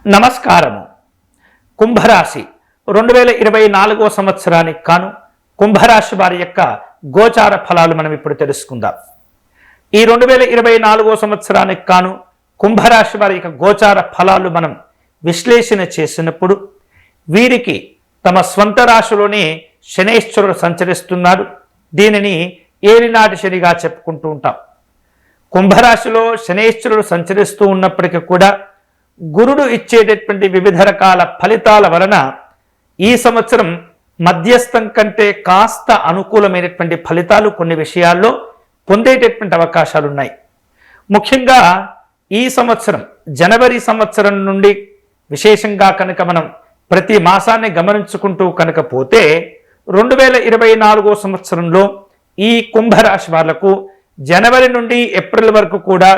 నమస్కారము. కుంభరాశి 2024 సంవత్సరానికి కాను కుంభరాశి వారి యొక్క గోచార ఫలాలు మనం ఇప్పుడు తెలుసుకుందాం. ఈ 2024 సంవత్సరానికి కాను కుంభరాశి వారి యొక్క గోచార ఫలాలు మనం విశ్లేషణ చేసినప్పుడు వీరికి తమ స్వంత రాశిలోనే శనైశ్వరుడు సంచరిస్తున్నారు. దీనిని ఏలినాటి శనిగా చెప్పుకుంటూ ఉంటాం. కుంభరాశిలో శనైశ్వరుడు సంచరిస్తూ ఉన్నప్పటికీ కూడా గురుడు ఇచ్చేటటువంటి వివిధ రకాల ఫలితాల వలన ఈ సంవత్సరం మధ్యస్థం కంటే కాస్త అనుకూలమైనటువంటి ఫలితాలు కొన్ని విషయాల్లో పొందేటటువంటి అవకాశాలు ఉన్నాయి. ముఖ్యంగా ఈ సంవత్సరం జనవరి సంవత్సరం నుండి విశేషంగా కనుక మనం ప్రతి మాసాన్ని గమనించుకుంటూ కనుక పోతే 2024 సంవత్సరంలో ఈ కుంభరాశి వాళ్లకు జనవరి నుండి ఏప్రిల్ వరకు కూడా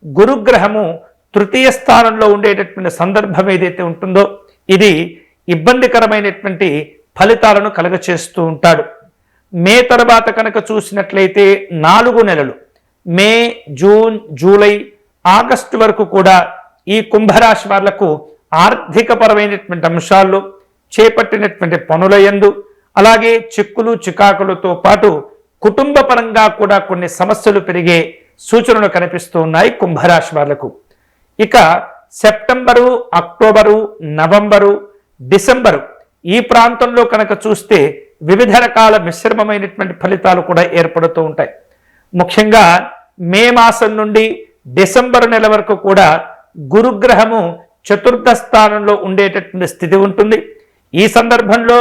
గురుగ్రహము తృతీయ స్థానంలో ఉండేటటువంటి సందర్భం ఏదైతే ఉంటుందో ఇది ఇబ్బందికరమైనటువంటి ఫలితాలను కలుగచేస్తూ ఉంటాడు. మే తర్వాత కనుక చూసినట్లయితే 4 నెలలు మే, జూన్, జూలై, ఆగస్టు వరకు కూడా ఈ కుంభరాశి వాళ్లకు ఆర్థికపరమైనటువంటి అంశాల్లో చేపట్టినటువంటి పనుల యందు అలాగే చిక్కులు చికాకులతో పాటు కుటుంబ పరంగా కూడా కొన్ని సమస్యలు పెరిగే సూచనలు కనిపిస్తూ ఉన్నాయి కుంభరాశి వాళ్లకు. ఇక సెప్టెంబరు, అక్టోబరు, నవంబరు, డిసెంబరు ఈ ప్రాంతంలో కనుక చూస్తే వివిధ రకాల మిశ్రమమైనటువంటి ఫలితాలు కూడా ఏర్పడుతూ ఉంటాయి. ముఖ్యంగా మే మాసం నుండి డిసెంబరు నెల వరకు కూడా గురుగ్రహము చతుర్థ స్థానంలో ఉండేటటువంటి స్థితి ఉంటుంది. ఈ సందర్భంలో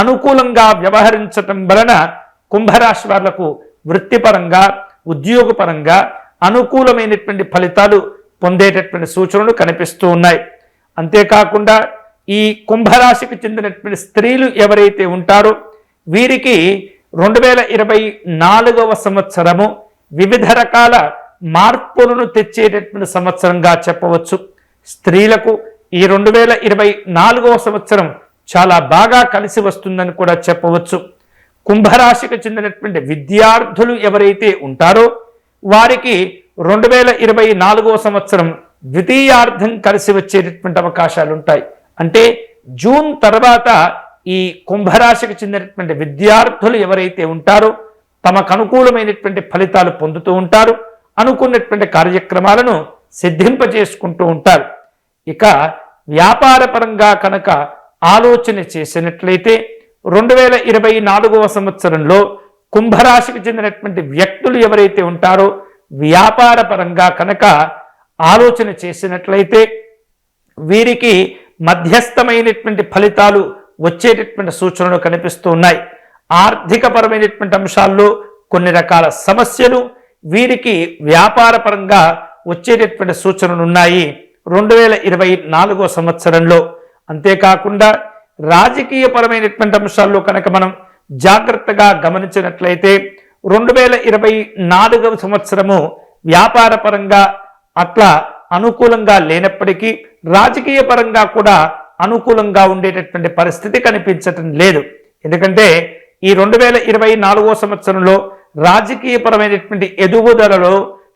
అనుకూలంగా వ్యవహరించటం వలన కుంభరాశి వాళ్లకు వృత్తిపరంగా ఉద్యోగపరంగా అనుకూలమైనటువంటి ఫలితాలు పొందేటటువంటి సూచనలు కనిపిస్తూ ఉన్నాయి. అంతేకాకుండా ఈ కుంభరాశికి చెందినటువంటి స్త్రీలు ఎవరైతే ఉంటారో వీరికి 2024 సంవత్సరము వివిధ రకాల మార్పులను తెచ్చేటటువంటి సంవత్సరంగా చెప్పవచ్చు. స్త్రీలకు ఈ 2024 సంవత్సరం చాలా బాగా కలిసి వస్తుందని కూడా చెప్పవచ్చు. కుంభరాశికి చెందినటువంటి విద్యార్థులు ఎవరైతే ఉంటారో వారికి 2024 సంవత్సరం ద్వితీయార్థం కలిసి వచ్చేటటువంటి అవకాశాలు ఉంటాయి. అంటే జూన్ తర్వాత ఈ కుంభరాశికి చెందినటువంటి విద్యార్థులు ఎవరైతే ఉంటారో తమకు అనుకూలమైనటువంటి ఫలితాలు పొందుతూ ఉంటారు. అనుకున్నటువంటి కార్యక్రమాలను సిద్ధింపజేసుకుంటూ ఉంటారు. ఇక వ్యాపార పరంగా కనుక ఆలోచన చేసినట్లయితే 2024 సంవత్సరంలో కుంభరాశికి చెందినటువంటి వ్యక్తులు ఎవరైతే ఉంటారో వ్యాపార పరంగా కనుక ఆలోచన చేసినట్లయితే వీరికి మధ్యస్థమైనటువంటి ఫలితాలు వచ్చేటటువంటి సూచనలు కనిపిస్తూ ఉన్నాయి. ఆర్థికపరమైనటువంటి అంశాల్లో కొన్ని రకాల సమస్యలు వీరికి వ్యాపార పరంగా వచ్చేటటువంటి సూచనలు ఉన్నాయి 2024 సంవత్సరంలో. అంతేకాకుండా రాజకీయపరమైనటువంటి అంశాల్లో కనుక మనం జాగ్రత్తగా గమనించినట్లయితే 2024 సంవత్సరము వ్యాపార పరంగా అట్లా అనుకూలంగా లేనప్పటికీ రాజకీయ పరంగా కూడా అనుకూలంగా ఉండేటటువంటి పరిస్థితి కనిపించటం లేదు. ఎందుకంటే ఈ 2024 సంవత్సరంలో రాజకీయపరమైనటువంటి ఎదుగుదలలో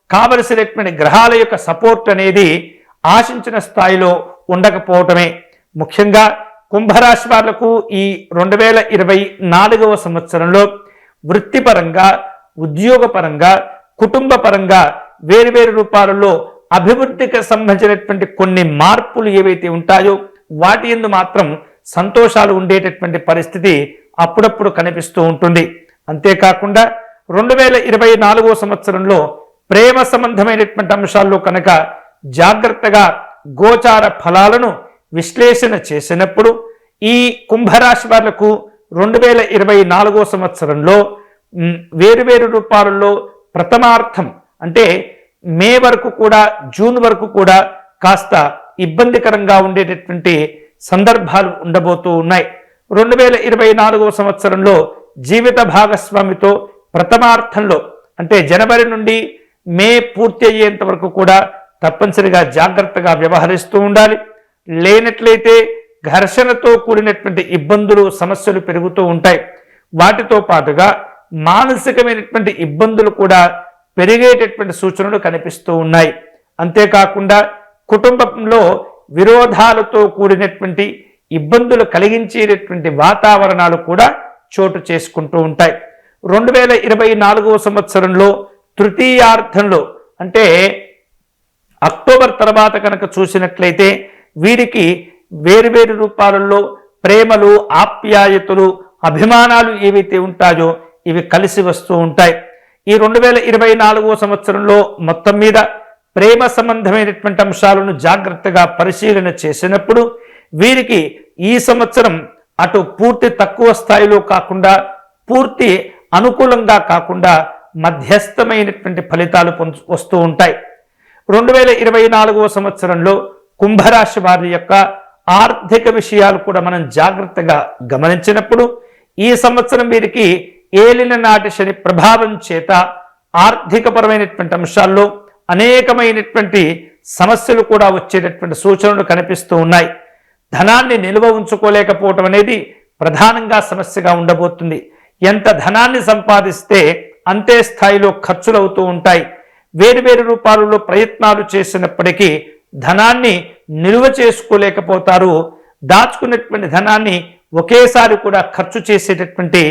కావలసినటువంటి గ్రహాల యొక్క సపోర్ట్ అనేది ఆశించిన స్థాయిలో ఉండకపోవటమే. ముఖ్యంగా కుంభరాశి వాళ్లకు ఈ 2024 సంవత్సరంలో వృత్తిపరంగా ఉద్యోగపరంగా కుటుంబ పరంగా వేరువేరు రూపాలలో అభివృద్ధికి సంబంధించినటువంటి కొన్ని మార్పులు ఏవైతే ఉంటాయో వాటి యందు మాత్రం సంతోషాలు ఉండేటటువంటి పరిస్థితి అప్పుడప్పుడు కనిపిస్తూ ఉంటుంది. అంతేకాకుండా 2024 సంవత్సరంలో ప్రేమ సంబంధమైనటువంటి అంశాల్లో కనుక జాగ్రత్తగా గోచార ఫలాలను విశ్లేషణ చేసినప్పుడు ఈ కుంభరాశి వాళ్లకు 2024 సంవత్సరంలో వేరువేరు రూపాలలో ప్రథమార్థం అంటే మే వరకు కూడా జూన్ వరకు కూడా కాస్త ఇబ్బందికరంగా ఉండేటటువంటి సందర్భాలు ఉండబోతూ ఉన్నాయి. 2024 సంవత్సరంలో జీవిత భాగస్వామితో ప్రథమార్థంలో అంటే జనవరి నుండి మే పూర్తి అయ్యేంత వరకు కూడా తప్పనిసరిగా జాగ్రత్తగా వ్యవహరిస్తూ ఉండాలి. లేనట్లయితే ఘర్షణతో కూడినటువంటి ఇబ్బందులు సమస్యలు పెరుగుతూ ఉంటాయి. వాటితో పాటుగా మానసికమైనటువంటి ఇబ్బందులు కూడా పెరిగేటటువంటి సూచనలు కనిపిస్తూ ఉన్నాయి. అంతేకాకుండా కుటుంబంలో విరోధాలతో కూడినటువంటి ఇబ్బందులు కలిగించేటటువంటి వాతావరణాలు కూడా చోటు చేసుకుంటూ ఉంటాయి. 2024వ సంవత్సరంలో తృతీయార్థంలో అంటే అక్టోబర్ తర్వాత కనుక చూసినట్లయితే వీరికి వేరువేరు రూపాలలో ప్రేమలు, ఆప్యాయతలు, అభిమానాలు ఏవైతే ఉంటాయో ఇవి కలిసి వస్తూ ఉంటాయి. ఈ 2024వ సంవత్సరంలో మొత్తం మీద ప్రేమ సంబంధమైనటువంటి అంశాలను జాగ్రత్తగా పరిశీలన చేసినప్పుడు వీరికి ఈ సంవత్సరం అటు పూర్తి తక్కువ స్థాయిలో కాకుండా పూర్తి అనుకూలంగా కాకుండా మధ్యస్థమైనటువంటి ఫలితాలు వస్తూ ఉంటాయి. 2024వ సంవత్సరంలో కుంభరాశి వారి యొక్క ఆర్థిక విషయాలు కూడా మనం జాగ్రత్తగా గమనించినప్పుడు ఈ సంవత్సరం వీరికి ఏలిన నాటి శని ప్రభావం చేత ఆర్థికపరమైనటువంటి అంశాల్లో అనేకమైనటువంటి సమస్యలు కూడా వచ్చేటటువంటి సూచనలు కనిపిస్తూ ఉన్నాయి. ధనాన్ని నిల్వ ఉంచుకోలేకపోవటం అనేది ప్రధానంగా సమస్యగా ఉండబోతుంది. ఎంత ధనాన్ని సంపాదిస్తే అంతే స్థాయిలో ఖర్చులు అవుతూ ఉంటాయి. వేరువేరు రూపాలలో ప్రయత్నాలు చేసినప్పటికీ ధనాన్ని నిల్వ చేసుకోలేకపోతారు. దాచుకున్నటువంటి ధనాన్ని ఒకేసారి కూడా ఖర్చు చేసేటటువంటి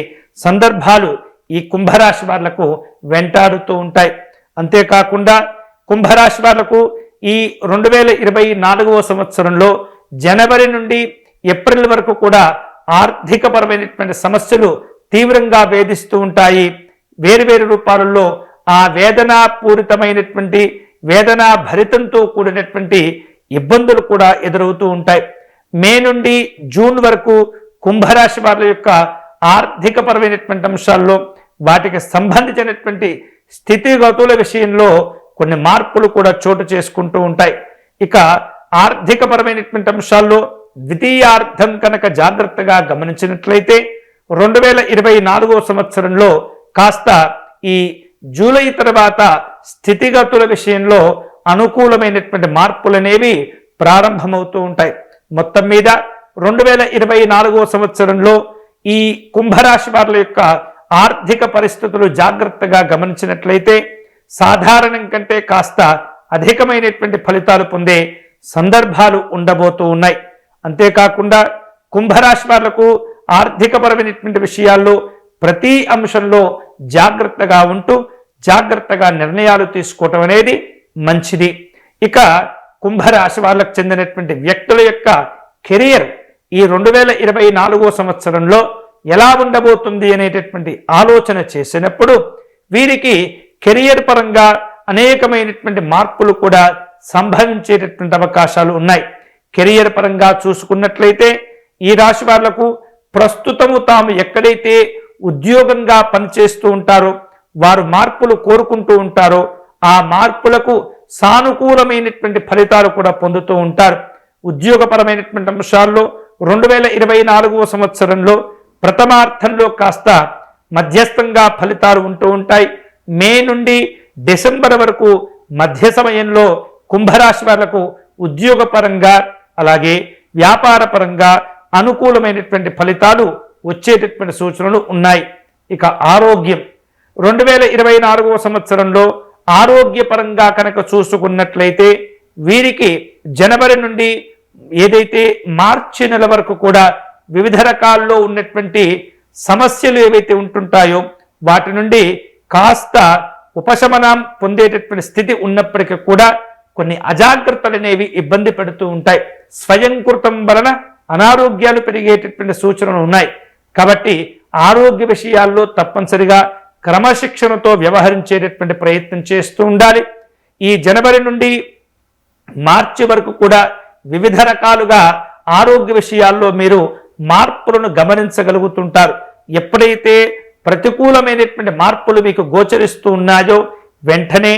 సందర్భాలు ఈ కుంభరాశి వాళ్లకు వెంటాడుతూ ఉంటాయి. అంతేకాకుండా కుంభరాశి వాళ్లకు ఈ 2024వ సంవత్సరంలో జనవరి నుండి ఏప్రిల్ వరకు కూడా ఆర్థికపరమైనటువంటి సమస్యలు తీవ్రంగా వేధిస్తూ ఉంటాయి. వేరువేరు రూపాలలో ఆ వేదనాపూరితమైనటువంటి వేదనా భరితంతో కూడినటువంటి ఇబ్బందులు కూడా ఎదురవుతూ ఉంటాయి. మే నుండి జూన్ వరకు కుంభరాశి వారి యొక్క ఆర్థికపరమైనటువంటి అంశాల్లో వాటికి సంబంధించినటువంటి స్థితిగతుల విషయంలో కొన్ని మార్పులు కూడా చోటు చేసుకుంటూ ఉంటాయి. ఇక ఆర్థికపరమైనటువంటి అంశాల్లో ద్వితీయార్థం కనుక జాగ్రత్తగా గమనించినట్లయితే 2024వ సంవత్సరంలో కాస్త ఈ జూలై తర్వాత స్థితిగతుల విషయంలో అనుకూలమైనటువంటి మార్పులు అనేవి ప్రారంభమవుతూ ఉంటాయి. మొత్తం మీద 2024వ సంవత్సరంలో ఈ కుంభరాశి వారి యొక్క ఆర్థిక పరిస్థితులు జాగ్రత్తగా గమనించినట్లయితే సాధారణం కంటే కాస్త అధికమైనటువంటి ఫలితాలు పొందే సందర్భాలు ఉండబోతూ ఉన్నాయి. అంతేకాకుండా కుంభరాశి వాళ్లకు ఆర్థికపరమైనటువంటి విషయాల్లో ప్రతి అంశంలో జాగ్రత్తగా ఉంటూ జాగ్రత్తగా నిర్ణయాలు తీసుకోవటం అనేది మంచిది. ఇక కుంభరాశి వాళ్ళకు చెందినటువంటి వ్యక్తుల యొక్క కెరియర్ ఈ 2024వ సంవత్సరంలో ఎలా ఉండబోతుంది అనేటటువంటి ఆలోచన చేసినప్పుడు వీరికి కెరియర్ పరంగా అనేకమైనటువంటి మార్పులు కూడా సంభవించేటటువంటి అవకాశాలు ఉన్నాయి. కెరియర్ పరంగా చూసుకున్నట్లయితే ఈ రాశి వాళ్లకు ప్రస్తుతము తాము ఎక్కడైతే ఉద్యోగంగా పనిచేస్తూ ఉంటారో వారు మార్పులు కోరుకుంటూ ఉంటారో ఆ మార్పులకు సానుకూలమైనటువంటి ఫలితాలు కూడా పొందుతూ ఉంటారు. ఉద్యోగపరమైనటువంటి అంశాల్లో 2024వ సంవత్సరంలో ప్రథమార్థంలో కాస్త మధ్యస్థంగా ఫలితాలు ఉంటూ ఉంటాయి. మే నుండి డిసెంబర్ వరకు మధ్య సమయంలో కుంభరాశి వాళ్లకు ఉద్యోగపరంగా అలాగే వ్యాపార పరంగా అనుకూలమైనటువంటి ఫలితాలు వచ్చేటటువంటి సూచనలు ఉన్నాయి. ఇక ఆరోగ్యం 2024వ సంవత్సరంలో ఆరోగ్యపరంగా కనుక చూసుకున్నట్లయితే వీరికి జనవరి నుండి ఏదైతే మార్చి నెల వరకు కూడా వివిధ రకాల్లో ఉన్నటువంటి సమస్యలు ఏవైతే ఉంటుంటాయో వాటి నుండి కాస్త ఉపశమనం పొందేటటువంటి స్థితి ఉన్నప్పటికీ కూడా కొన్ని అజాగ్రత్తలు అనేవి ఇబ్బంది పెడుతూ ఉంటాయి. స్వయంకృతం వలన అనారోగ్యాలు పెరిగేటటువంటి సూచనలు ఉన్నాయి. కాబట్టి ఆరోగ్య విషయాల్లో తప్పనిసరిగా క్రమశిక్షణతో వ్యవహరించేటటువంటి ప్రయత్నం చేస్తూ ఉండాలి. ఈ జనవరి నుండి మార్చి వరకు కూడా వివిధ రకాలుగా ఆరోగ్య విషయాల్లో మీరు మార్పులను గమనించగలుగుతుంటారు. ఎప్పుడైతే ప్రతికూలమైనటువంటి మార్పులు మీకు గోచరిస్తూ ఉన్నాయో వెంటనే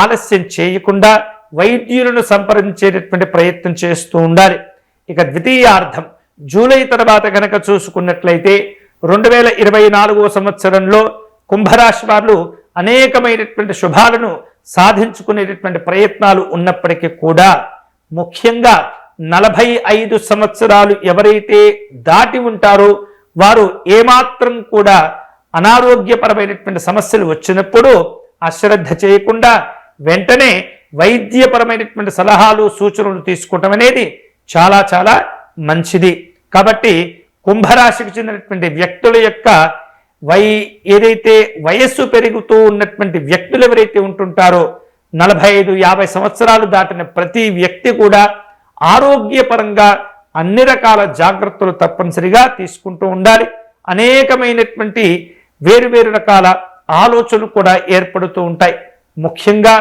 ఆలస్యం చేయకుండా వైద్యులను సంప్రదించేటటువంటి ప్రయత్నం చేస్తూ ఉండాలి. ఇక ద్వితీయార్థం జూలై తర్వాత కనుక చూసుకున్నట్లయితే 2024వ సంవత్సరంలో కుంభరాశి వారు అనేకమైనటువంటి శుభాలను సాధించుకునేటటువంటి ప్రయత్నాలు ఉన్నప్పటికీ కూడా ముఖ్యంగా 45 సంవత్సరాలు ఎవరైతే దాటి ఉంటారో వారు ఏమాత్రం కూడా అనారోగ్యపరమైనటువంటి సమస్యలు వచ్చినప్పుడు అశ్రద్ధ చేయకుండా వెంటనే వైద్యపరమైనటువంటి సలహాలు సూచనలు తీసుకోవటం అనేది చాలా చాలా మంచిది. కాబట్టి కుంభరాశికి చెందినటువంటి వ్యక్తుల యొక్క ఏదైతే వయస్సు పెరుగుతూ ఉన్నటువంటి వ్యక్తులు ఎవరైతే ఉంటుంటారో 45-50 సంవత్సరాలు దాటిన ప్రతి వ్యక్తి కూడా ఆరోగ్యపరంగా అన్ని రకాల జాగ్రత్తలు తప్పనిసరిగా తీసుకుంటూ ఉండాలి. అనేకమైనటువంటి వేరువేరు రకాల ఆలోచనలు కూడా ఏర్పడుతూ ఉంటాయి. ముఖ్యంగా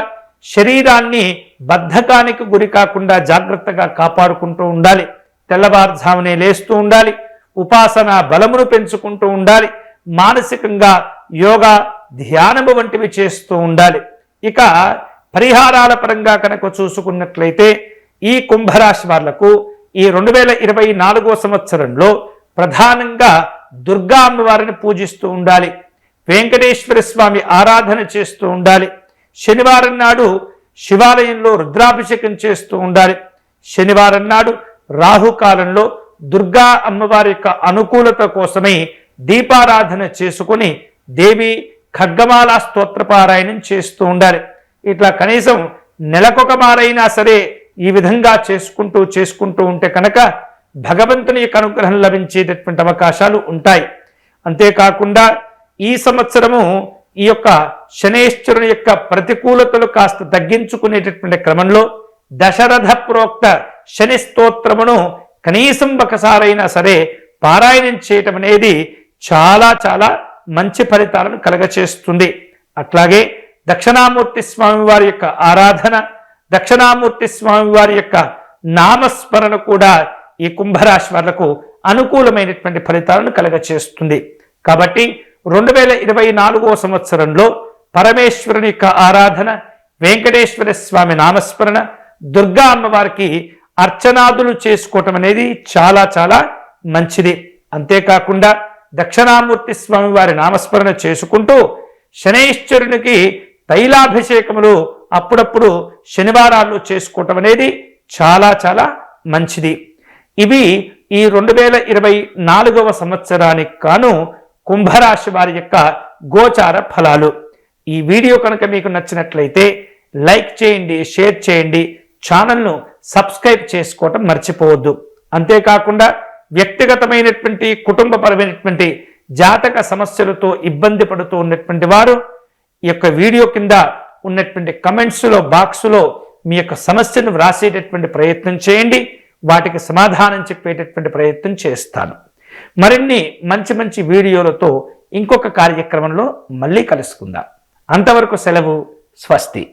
శరీరాన్ని బద్ధకానికి గురి కాకుండా జాగ్రత్తగా కాపాడుకుంటూ ఉండాలి. తెల్లవారుజామునే లేస్తూ ఉండాలి. ఉపాసన బలమును పెంచుకుంటూ ఉండాలి. మానసికంగా యోగా ధ్యానము వంటివి చేస్తూ ఉండాలి. ఇక పరిహారాల పరంగా కనుక చూసుకున్నట్లయితే ఈ కుంభరాశి వాళ్లకు ఈ 2024వ సంవత్సరంలో ప్రధానంగా దుర్గా అమ్మవారిని పూజిస్తూ ఉండాలి. వెంకటేశ్వర స్వామి ఆరాధన చేస్తూ ఉండాలి. శనివారం నాడు శివాలయంలో రుద్రాభిషేకం చేస్తూ ఉండాలి. శనివారం నాడు రాహుకాలంలో దుర్గా అమ్మవారి యొక్క అనుకూలత కోసమై దీపారాధన చేసుకుని దేవి ఖడ్గమాల స్తోత్రపారాయణం చేస్తూ ఉండాలి. ఇట్లా కనీసం నెలకొక మారైనా సరే ఈ విధంగా చేసుకుంటూ ఉంటే కనుక భగవంతుని యొక్క అనుగ్రహం లభించేటటువంటి అవకాశాలు ఉంటాయి. అంతేకాకుండా ఈ సంవత్సరము ఈ యొక్క శనేశ్వరుని యొక్క ప్రతికూలతలు కాస్త తగ్గించుకునేటటువంటి క్రమంలో దశరథ ప్రోక్త శని స్తోత్రమును కనీసం ఒకసారైనా సరే పారాయణం చేయటం అనేది చాలా చాలా మంచి ఫలితాలను కలగచేస్తుంది. అట్లాగే దక్షిణామూర్తి స్వామి వారి యొక్క ఆరాధన, దక్షిణామూర్తి స్వామి వారి యొక్క నామస్మరణ కూడా ఈ కుంభరాశి వాళ్లకు అనుకూలమైనటువంటి ఫలితాలను కలగచేస్తుంది. కాబట్టి 2024వ సంవత్సరంలో పరమేశ్వరుని యొక్క ఆరాధన, వెంకటేశ్వర స్వామి నామస్మరణ, దుర్గా అమ్మవారికి అర్చనాదులు చేసుకోవటం అనేది చాలా చాలా మంచిది. అంతేకాకుండా దక్షిణామూర్తి స్వామి వారి నామస్మరణ చేసుకుంటూ శనైశ్వరునికి తైలాభిషేకములు అప్పుడప్పుడు శనివారాల్లో చేసుకోవటం అనేది చాలా చాలా మంచిది. ఇవి ఈ 2024వ సంవత్సరానికి కాను కుంభరాశి వారి యొక్క గోచార ఫలాలు. ఈ వీడియో కనుక మీకు నచ్చినట్లయితే లైక్ చేయండి, షేర్ చేయండి, ఛానల్ను సబ్స్క్రైబ్ చేసుకోవటం మర్చిపోవద్దు. అంతేకాకుండా వ్యక్తిగతమైనటువంటి కుటుంబపరమైనటువంటి జాతక సమస్యలతో ఇబ్బంది పడుతూ ఉన్నటువంటి వారు ఈ యొక్క వీడియో కింద ఉన్నటువంటి కమెంట్స్లో బాక్సులో మీ యొక్క సమస్యను వ్రాసేటటువంటి ప్రయత్నం చేయండి. వాటికి సమాధానం చెప్పేటటువంటి ప్రయత్నం చేస్తాను. మరిన్ని మంచి మంచి వీడియోలతో ఇంకొక కార్యక్రమంలో మళ్ళీ కలుసుకుందాం. అంతవరకు సెలవు. స్వస్తి.